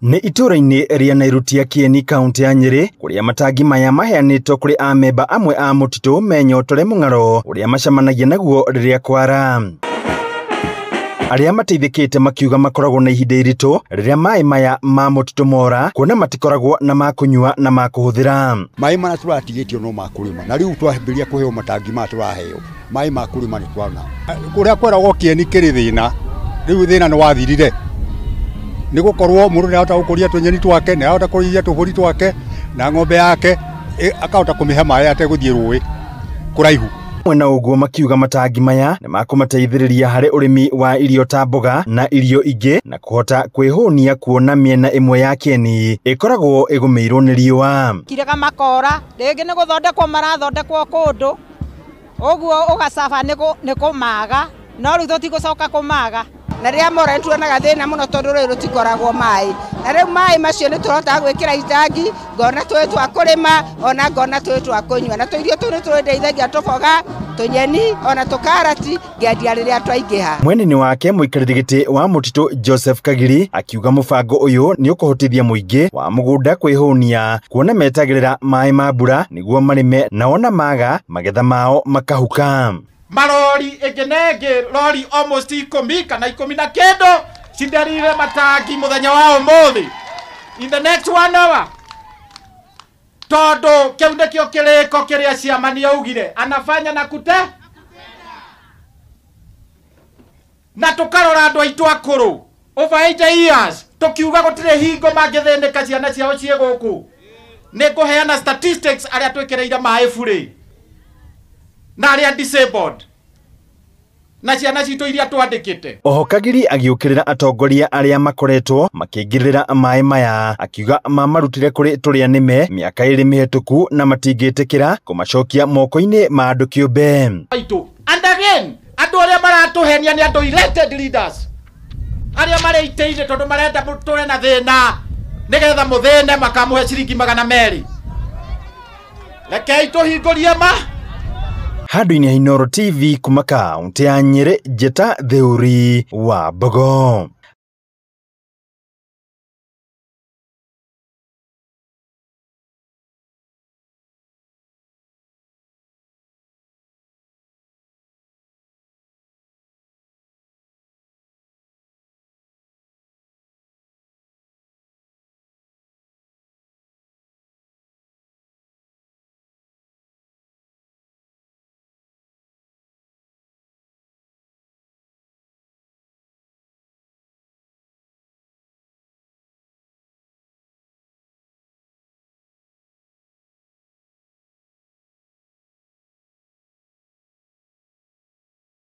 Nĩ itũra-inĩ rĩa Nairutia Kieni kaunti ya Nyeri kuria matangi maya maheanĩtwo kuri amemba amwe a mũtitũ menyotore mũng'aro uria macemanagia naguo rĩrĩa kwara. Arĩa mateithĩkĩte makiuga makoragwo na ihinda iritũ rĩrĩa maĩ maya ma mũtitũ mora kuona matikoragwo na ma kũnyua na ma kũhũthĩra. Maĩ mana tũratigĩtio no ma kũrĩma na rĩu twambĩrĩria kũheo matangi ma tũraheo maĩ ma kũrĩma nĩ twana. Kuria kweragwo Kieni kĩrĩ thĩna rĩu thĩna nĩ wathirire. Nĩgũkorwo mũndũ nĩahota gũkũria tũnyeni twake, nĩahota kũrĩithia tũbũri twake na ng'ombe yake akahota kũmĩhe maĩ ategũthiĩ rũĩ kũraihu. Mwena ũguo makiuga matangi maya nĩ makũmateithĩrĩria harĩ ũrĩmi wa irio ta mboga na irio ingĩ na kũhota kwĩhũnia kuona mĩena ĩmwe ya Kieni ĩkoragwo ĩgũmĩirwo nĩ riũa. Kirega makora rĩngĩ nĩ gũthondekwo marathondekwo kũndũ ũguo ũgacaba nĩ kũmaga no rĩu tũtigũcoka kũmaga. Na rĩa mora tuonaga thĩna mũno tondũ rĩu rũtikoragwo maĩ. Na rĩu maĩ macio nĩ tũhotaga gwĩkĩra itangi, ngona tũĩ twa kũrĩma, ona ngona tũĩ twa kũnyua. Na tũirio tũu nĩ tũrĩndeithagia tũboga, tũnyeni, ona tũkarati ngĩendia rĩrĩa twaingĩha. Mwena-inĩ wake mũikarĩri gĩtĩ wa mũtitũ Joseph Kagiri akiuga mũbango ũyũ nĩ ũkũhotithia mũingĩ wa mũgũnda kwĩhũnia kuona metagĩrĩra maĩ ma mbura nĩguo marĩme na ona maga magetha mao makahuka. Marori egenege lori almost 10 kana 10 cindarire matangi muthenya wa umuthi in the next 1 hour todo kiunde kio kiriko kiria ciamani augire anafanya na kute na tukarora andu aitu akuru over 8 years tukiuga gutire hingo mangithindika ciana ciao cie guku ni kuheana statistics aria twekereire maĩ bure na aria disabled na ciana citũ iria twandĩkĩte. Oho Kagiri agiũkĩrĩra atongoria arĩa makoretwo makĩingĩrĩra maĩ maya akiuga mamarutire kũrĩ tũrĩa nĩme mĩaka ĩrĩ mĩhetũku na matingĩtĩkĩra kũmacokia moko-inĩ ma andũ kĩũmbe. And again andũ arĩa maratũhenia nĩ andũ elected leaders arĩa mareitĩire tondũ marenda tũre na thĩna nĩgetha mũthĩne makamũhe ciringi 200. Rekei tũhingũrie ma Handũ-inĩ ha Inooro TV kuma kaunti ya Nyeri, Njeta Theuri wa Mbogo.